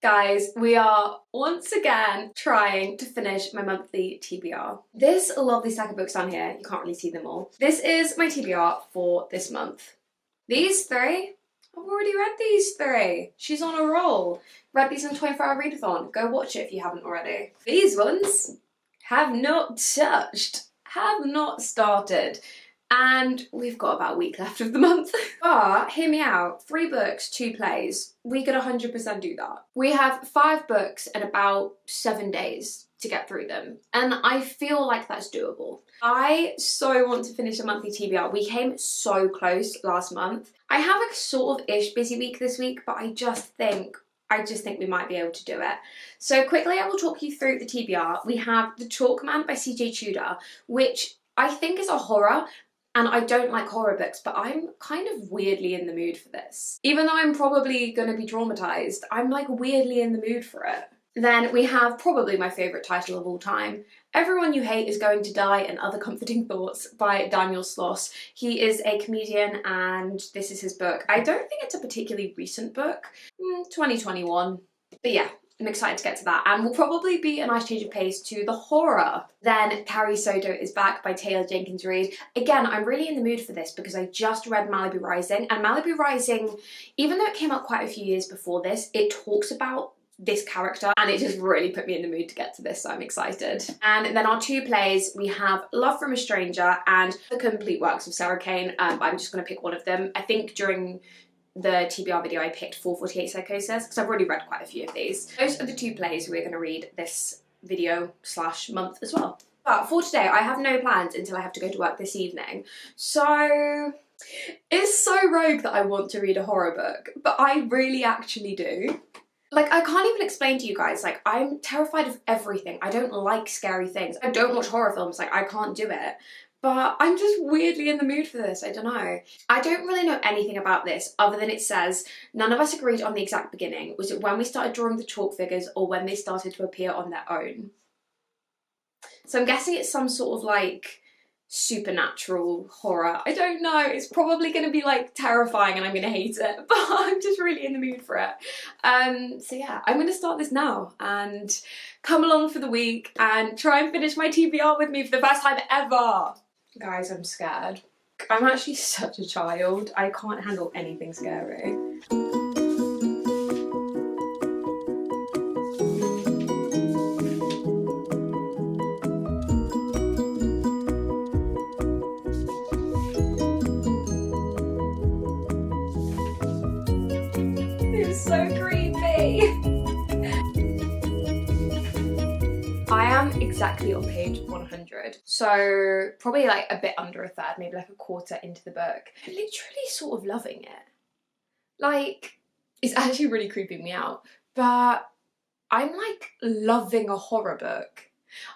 Guys, we are once again trying to finish my monthly TBR. This lovely stack of books down here, you can't really see them all. This is my TBR for this month. These three, I've already read these three. She's on a roll. Read these on 24-hour readathon. Go watch it if you haven't already. These ones have not touched, have not started. And we've got about a week left of the month. But hear me out, 3 books, 2 plays. We could 100% do that. We have 5 books and about 7 days to get through them. And I feel like that's doable. I so want to finish a monthly TBR. We came so close last month. I have a sort of ish busy week this week, but I just think we might be able to do it. So quickly I will talk you through the TBR. We have The Chalkman by C.J Tudor, which I think is a horror. And I don't like horror books, but I'm kind of weirdly in the mood for this. Even though I'm probably going to be traumatised, I'm like weirdly in the mood for it. Then we have probably my favourite title of all time, Everyone You Hate Is Going to Die and Other Comforting Thoughts by Daniel Sloss. He is a comedian and this is his book. I don't think it's a particularly recent book, 2021. But yeah, I'm excited to get to that, and will probably be a nice change of pace to the horror. Then Carrie Soto is Back by Jenkins Reid. Again, I'm really in the mood for this because I just read Malibu Rising, and Malibu Rising, even though it came out quite a few years before this, it talks about this character and it just really put me in the mood to get to this, so I'm excited. And then our 2 plays, we have Love from a Stranger and The Complete Works of Sarah Kane. I'm just going to pick one of them. I think during the TBR video I picked 448 Psychosis because I've already read quite a few of these. Those are the 2 plays we're going to read this video / month as well. But for today I have no plans until I have to go to work this evening. So it's so rogue that I want to read a horror book, but I really actually do. Like, I can't even explain to you guys, like, I'm terrified of everything. I don't like scary things. I don't watch horror films, like, I can't do it. But I'm just weirdly in the mood for this, I don't know. I don't really know anything about this other than it says, none of us agreed on the exact beginning. Was it when we started drawing the chalk figures or when they started to appear on their own? So I'm guessing it's some sort of like supernatural horror. I don't know, it's probably going to be like terrifying and I'm going to hate it, but I'm just really in the mood for it. So yeah, I'm going to start this now and come along for the week and try and finish my TBR with me for the first time ever. Guys, I'm scared. I'm actually such a child. I can't handle anything scary. It's so creepy. I am exactly on page 100, so probably like a bit under a third, maybe like a quarter into the book. I'm literally sort of loving it. Like, it's actually really creeping me out, but I'm like loving a horror book.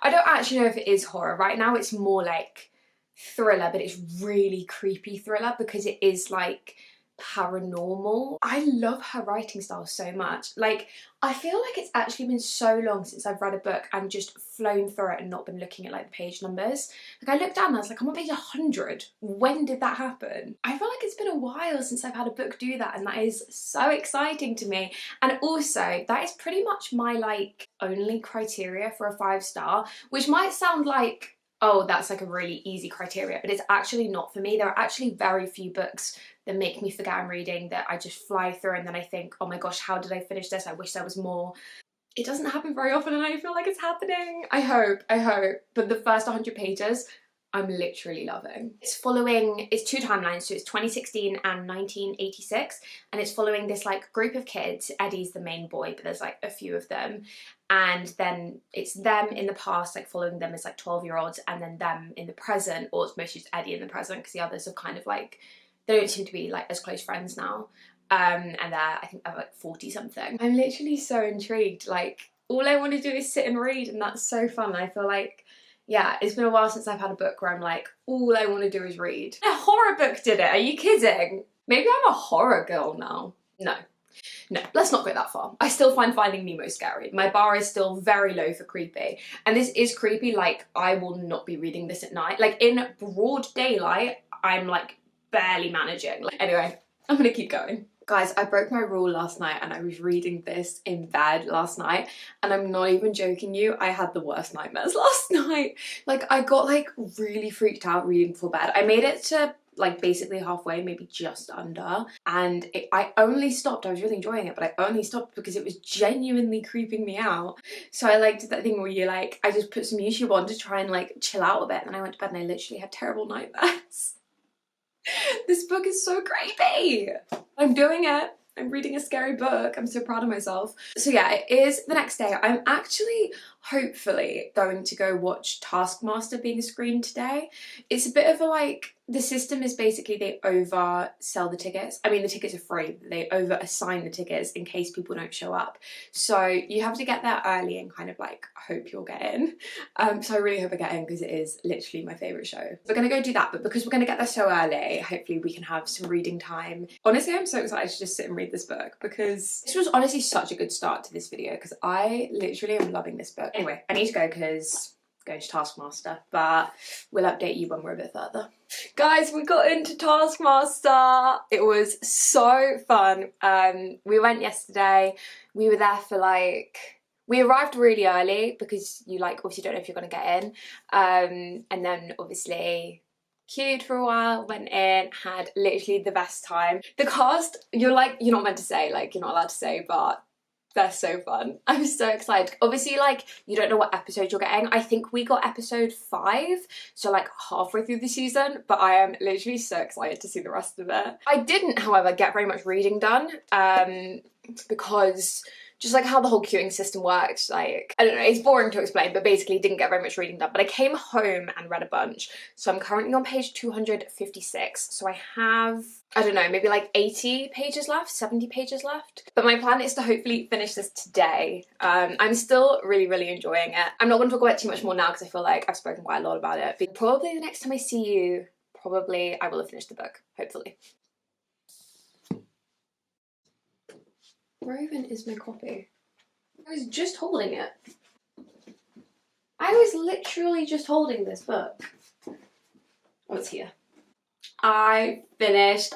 I don't actually know if it is horror. Right now it's more like thriller, but it's really creepy thriller because it is like paranormal. I love her writing style so much. Like, I feel like it's actually been so long since I've read a book and just flown through it and not been looking at like the page numbers. Like, I looked down and I was like, I'm on page 100. When did that happen? I feel like it's been a while since I've had a book do that, and that is so exciting to me. And also, that is pretty much my like only criteria for a 5-star, which might sound like, oh, that's like a really easy criteria, but it's actually not for me. There are actually very few books that make me forget I'm reading, that I just fly through and then I think, oh my gosh, how did I finish this? I wish there was more. It doesn't happen very often and I feel like it's happening. I hope. But the first 100 pages, I'm literally loving. It's 2 timelines, so it's 2016 and 1986, and it's following this like group of kids. Eddie's the main boy, but there's like a few of them. And then it's them in the past, like following them as like 12-year-olds, and then them in the present, or it's mostly just Eddie in the present because the others have kind of like, they don't seem to be like as close friends now. And I think they're like 40 something. I'm literally so intrigued. Like, all I want to do is sit and read, and that's so fun. I feel like, yeah, it's been a while since I've had a book where I'm like, all I want to do is read. A horror book did it, are you kidding? Maybe I'm a horror girl now. No, let's not go that far. I still find Finding Nemo scary. My bar is still very low for creepy. And this is creepy, like, I will not be reading this at night. Like, in broad daylight, I'm like barely managing. Like, anyway, I'm gonna keep going. Guys, I broke my rule last night and I was reading this in bed last night, and I'm not even joking you, I had the worst nightmares last night. Like, I got like really freaked out reading before bed. I made it to like basically halfway, maybe just under, and I only stopped, I was really enjoying it, but I only stopped because it was genuinely creeping me out. So I like did that thing where you like, I just put some YouTube on to try and like chill out a bit, and then I went to bed and I literally had terrible nightmares. This book is so creepy. I'm doing it. I'm reading a scary book. I'm so proud of myself. So yeah, it is the next day. I'm actually hopefully going to go watch Taskmaster being screened today. It's a bit of a like, the system is basically they oversell the tickets. I mean, the tickets are free. They over assign the tickets in case people don't show up. So you have to get there early and kind of like hope you'll get in. So I really hope I get in because it is literally my favourite show. We're going to go do that, but because we're going to get there so early, hopefully we can have some reading time. Honestly, I'm so excited to just sit and read this book because this was honestly such a good start to this video because I literally am loving this book. Anyway, I need to go because I'm going to Taskmaster, but we'll update you when we're a bit further. Guys, we got into Taskmaster. It was so fun. We went yesterday. We were there for like, we arrived really early because you like obviously don't know if you're going to get in. And then obviously queued for a while, went in, had literally the best time. The cast, you're not meant to say, like you're not allowed to say, but they're so fun. I'm so excited. Obviously, like, you don't know what episode you're getting. I think we got episode 5, so like halfway through the season, but I am literally so excited to see the rest of it. I didn't, however, get very much reading done, because just like how the whole queuing system works, like, I don't know, it's boring to explain, but basically didn't get very much reading done. But I came home and read a bunch. So I'm currently on page 256. So I have, I don't know, maybe like 80 pages left, 70 pages left. But my plan is to hopefully finish this today. I'm still really, really enjoying it. I'm not going to talk about it too much more now because I feel like I've spoken quite a lot about it. But probably the next time I see you, probably I will have finished the book, hopefully. Where even is my copy? I was just holding it. I was literally just holding this book. Oh, it's here. I finished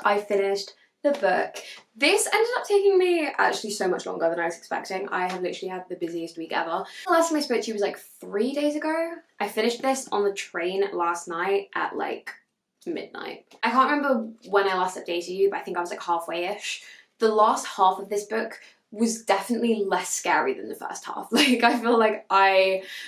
the book. This ended up taking me actually so much longer than I was expecting. I have literally had the busiest week ever. The last time I spoke to you was like 3 days ago. I finished this on the train last night at like midnight. I can't remember when I last updated you, but I think I was like halfway-ish. The last half of this book was definitely less scary than the first half. Like, I feel like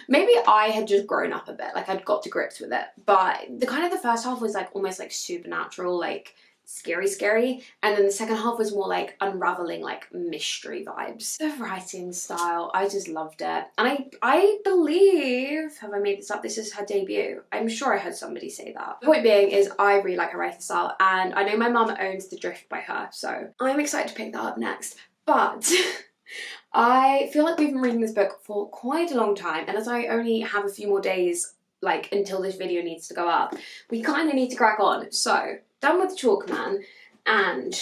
maybe I had just grown up a bit, like I'd got to grips with it. But the first half was like almost like supernatural, like scary. And then the second half was more like unraveling, like mystery vibes. The writing style, I just loved it. And I believe, have I made this up? This is her debut. I'm sure I heard somebody say that. The point being is I really like her writing style, and I know my mum owns The Drift by her, so I'm excited to pick that up next. But I feel like we've been reading this book for quite a long time, and as I only have a few more days like until this video needs to go up, we kind of need to crack on. So, done with the Chalk Man, and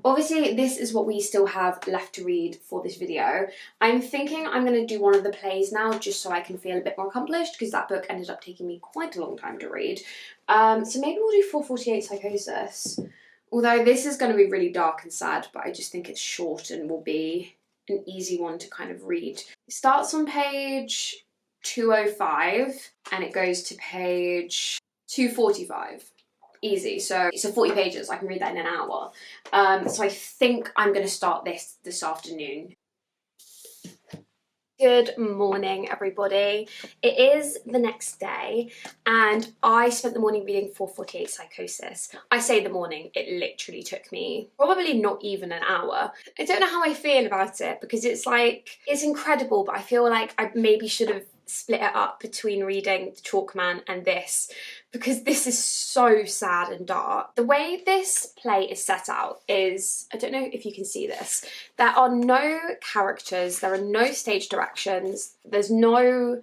obviously this is what we still have left to read for this video. I'm thinking I'm going to do one of the plays now just so I can feel a bit more accomplished, because that book ended up taking me quite a long time to read. So maybe we'll do 448 Psychosis. Although this is going to be really dark and sad, but I just think it's short and will be an easy one to kind of read. It starts on page 205 and it goes to page 245. Easy. So it's 40 pages. I can read that in an hour. So I think I'm going to start this afternoon. Good morning, everybody. It is the next day, and I spent the morning reading 448 Psychosis. I say the morning, it literally took me probably not even an hour. I don't know how I feel about it, because it's like, it's incredible, but I feel like I maybe should have split it up between reading The Chalk Man and this, because this is so sad and dark. The way this play is set out is, I don't know if you can see this, there are no characters, there are no stage directions, there's no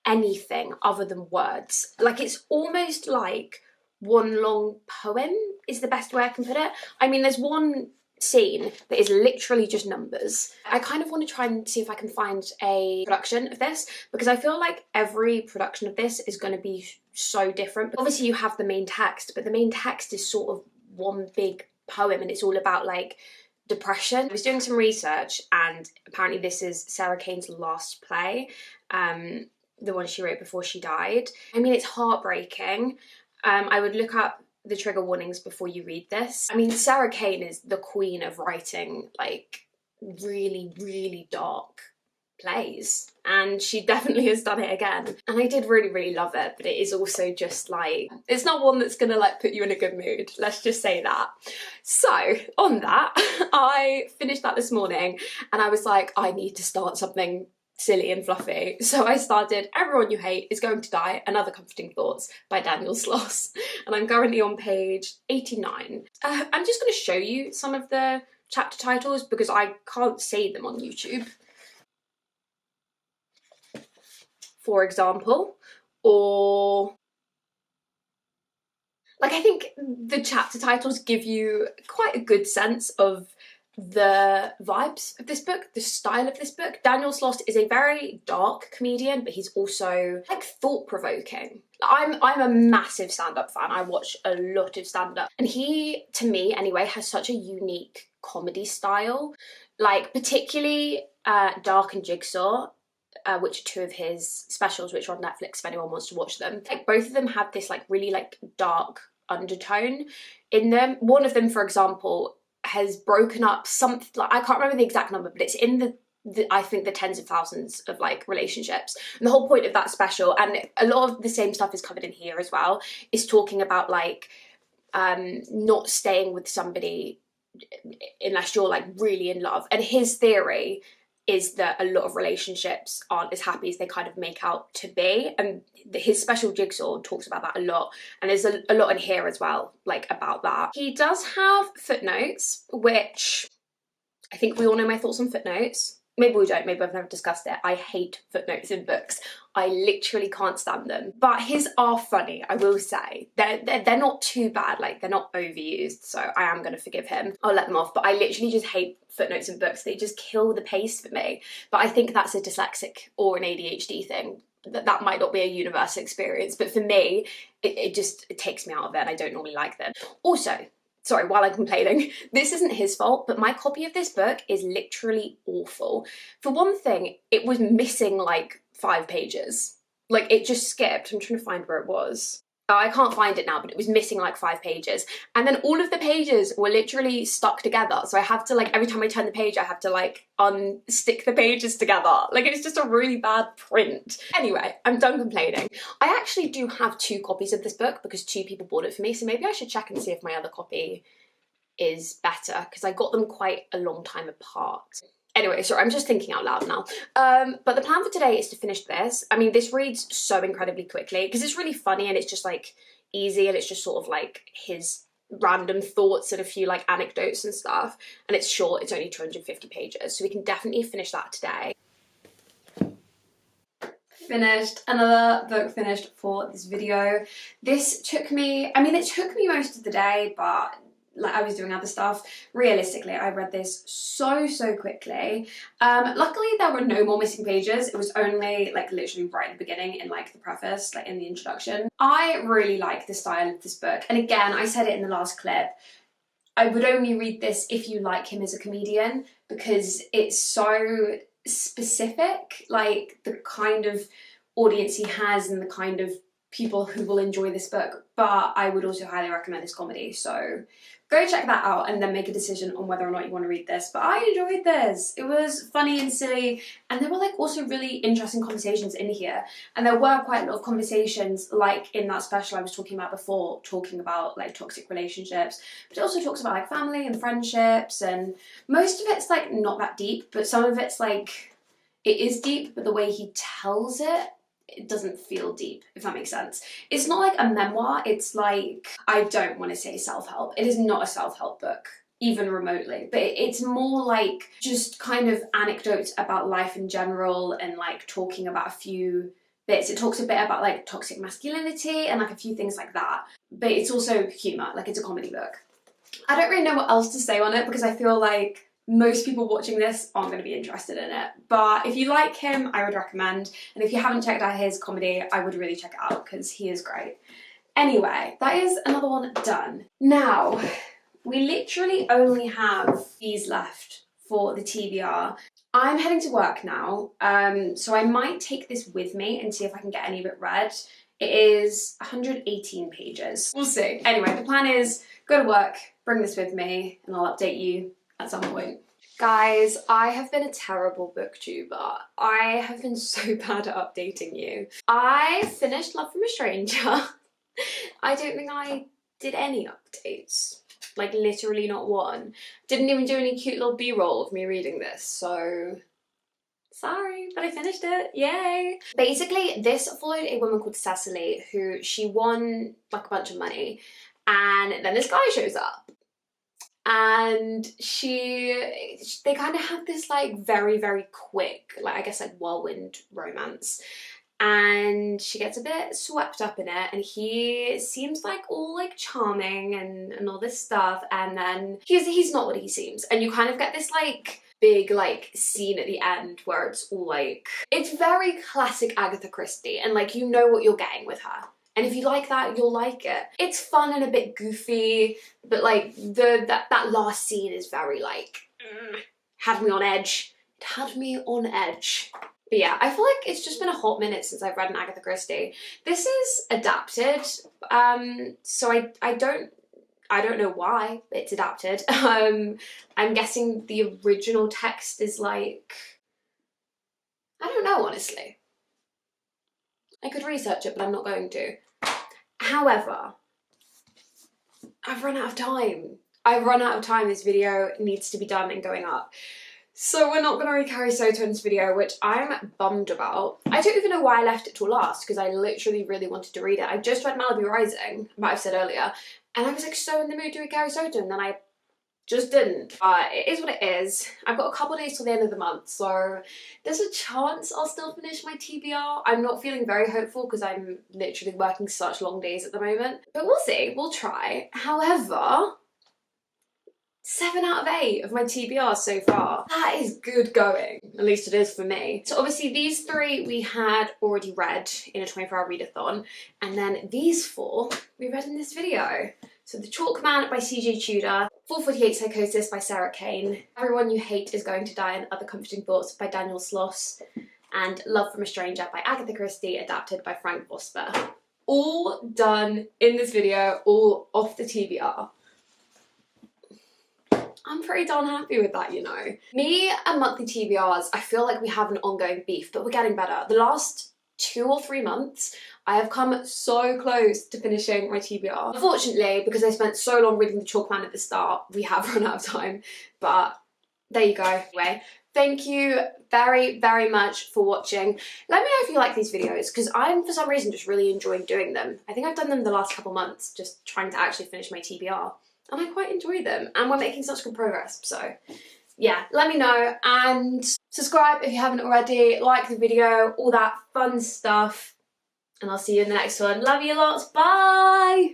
anything other than words. Like, it's almost like one long poem is the best way I can put it. I mean, there's one scene that is literally just numbers. I kind of want to try and see if I can find a production of this, because I feel like every production of this is going to be so different. Obviously you have the main text, but the main text is sort of one big poem, and it's all about like depression. I was doing some research, and apparently this is Sarah Kane's last play, the one she wrote before she died. I mean, it's heartbreaking. I would look up the trigger warnings before you read this. I mean, Sarah Kane is the queen of writing like really, really dark plays, and she definitely has done it again, and I did really, really love it. But it is also just like, it's not one that's gonna like put you in a good mood, let's just say that. So on that, I finished that this morning, and I was like, I need to start something silly and fluffy. So I started Everyone You Hate Is Going to Die and Other Comforting Thoughts by Daniel Sloss, and I'm currently on page 89. I'm just going to show you some of the chapter titles because I can't say them on YouTube. For example, or like, I think the chapter titles give you quite a good sense of the vibes of this book, the style of this book. Daniel Sloss is a very dark comedian, but he's also like thought-provoking. I'm a massive stand-up fan. I watch a lot of stand-up, and he, to me anyway, has such a unique comedy style, like particularly Dark and Jigsaw, which are two of his specials, which are on Netflix if anyone wants to watch them. Like, both of them have this like really like dark undertone in them. One of them, for example, has broken up something, like, I can't remember the exact number, but it's in the I think the tens of thousands of like relationships. And the whole point of that special, and a lot of the same stuff is covered in here as well, is talking about like not staying with somebody unless you're like really in love. And his theory is that a lot of relationships aren't as happy as they kind of make out to be, and his special Jigsaw talks about that a lot, and there's a lot in here as well, like about that. He does have footnotes, which I think we all know my thoughts on footnotes. Maybe we don't, maybe I've never discussed it. I hate footnotes in books. I literally can't stand them. But his are funny, I will say. They're not too bad, like they're not overused, so I am gonna forgive him. I'll let them off, but I literally just hate footnotes in books. They just kill the pace for me. But I think that's a dyslexic or an ADHD thing. That might not be a universal experience, but for me, it takes me out of it, and I don't normally like them. Also, sorry, while I'm complaining, this isn't his fault, but my copy of this book is literally awful. For one thing, it was missing like 5 pages. Like, it just skipped. I'm trying to find where it was. Oh, I can't find it now, but it was missing like 5 pages. And then all of the pages were literally stuck together. So I have to like, every time I turn the page, I have to like unstick the pages together. Like, it's just a really bad print. Anyway, I'm done complaining. I actually do have 2 copies of this book because 2 people bought it for me. So maybe I should check and see if my other copy is better, because I got them quite a long time apart. Anyway, sorry, I'm just thinking out loud now. But the plan for today is to finish this. I mean, this reads so incredibly quickly because it's really funny, and it's just like easy, and it's just sort of like his random thoughts and a few like anecdotes and stuff. And it's short, it's only 250 pages. So we can definitely finish that today. Finished, another book finished for this video. This took me, I mean, it took me most of the day, but like, I was doing other stuff. Realistically, I read this so quickly. Luckily there were no more missing pages. It was only like literally right at the beginning in like the preface, like in the introduction. I really like the style of this book, and again, I said it in the last clip, I would only read this if you like him as a comedian, because it's so specific, like the kind of audience he has and the kind of people who will enjoy this book. But I would also highly recommend this comedy, so go check that out and then make a decision on whether or not you want to read this. But I enjoyed this. It was funny and silly, and there were like also really interesting conversations in here, and there were quite a lot of conversations like in that special I was talking about before, talking about like toxic relationships, but it also talks about like family and friendships, and most of it's like not that deep, but some of it's like, it is deep, but the way he tells it, it doesn't feel deep, if that makes sense. It's not like a memoir, it's like, I don't want to say self-help. It is not a self-help book, even remotely, but it's more like just kind of anecdotes about life in general, and like talking about a few bits. It talks a bit about like toxic masculinity and like a few things like that, but it's also humour, like it's a comedy book. I don't really know what else to say on it because I feel like most people watching this aren't going to be interested in it. But if you like him, I would recommend. And if you haven't checked out his comedy, I would really check it out because he is great. Anyway, that is another one done. Now, We literally only have these left for the TBR. I'm heading to work now, so I might take this with me and see if I can get any of it read. It is 118 pages. We'll see. Anyway, the plan is go to work, bring this with me, and I'll update you at some point. Guys, I have been a terrible booktuber. I have been so bad at updating you. I finished Love from a Stranger. I don't think I did any updates. Like literally not one. Didn't even do any cute little b-roll of me reading this, so sorry, but I finished it, yay! Basically, this followed a woman called Cecily who she won like a bunch of money, and then this guy shows up. And they kind of have this like very, very quick, like I guess like whirlwind romance. And she gets a bit swept up in it, and he seems like all like charming and all this stuff, and then he's not what he seems. And you kind of get this like big like scene at the end where it's all like, it's very classic Agatha Christie, and like you know what you're getting with her. And if you like that, you'll like it. It's fun and a bit goofy, but like that last scene is very like, had me on edge. It had me on edch. But yeah, I feel like it's just been a hot minute since I've read an Agatha Christie. This is adapted, so I don't know why it's adapted. I'm guessing the original text is like, I don't know honestly. I could research it, but I'm not going to. However, I've run out of time. I've run out of time. This video needs to be done and going up. So we're not going to read Carrie Soto in this video, which I'm bummed about. I don't even know why I left it till last, because I literally really wanted to read it. I just read Malibu Rising, I might have said earlier, and I was like so in the mood to read Carrie Soto, and then I just didn't. But it is what it is. I've got a couple of days till the end of the month, so there's a chance I'll still finish my TBR. I'm not feeling very hopeful because I'm literally working such long days at the moment. But we'll see, we'll try. However, 7 out of 8 of my TBR so far. That is good going, at least it is for me. So obviously these 3 we had already read in a 24-hour readathon, and then these 4 we read in this video. So The Chalk Man by C.J. Tudor, 448 Psychosis by Sarah Kane, Everyone You Hate Is Going to Die and Other Comforting Thoughts by Daniel Sloss, and Love from a Stranger by Agatha Christie, adapted by Frank Vosper. All done in this video, all off the TBR. I'm pretty darn happy with that, you know. Me and monthly TBRs, I feel like we have an ongoing beef, but we're getting better. The last 2 or 3 months, I have come so close to finishing my TBR. Unfortunately, because I spent so long reading The Chalk Man at the start, we have run out of time, but there you go. Anyway, thank you very, very much for watching. Let me know if you like these videos, because I'm, for some reason, just really enjoying doing them. I think I've done them the last couple months, just trying to actually finish my TBR. And I quite enjoy them, and we're making such good progress, so yeah, let me know, and subscribe if you haven't already, like the video, all that fun stuff, and I'll see you in the next one. Love you lots, bye!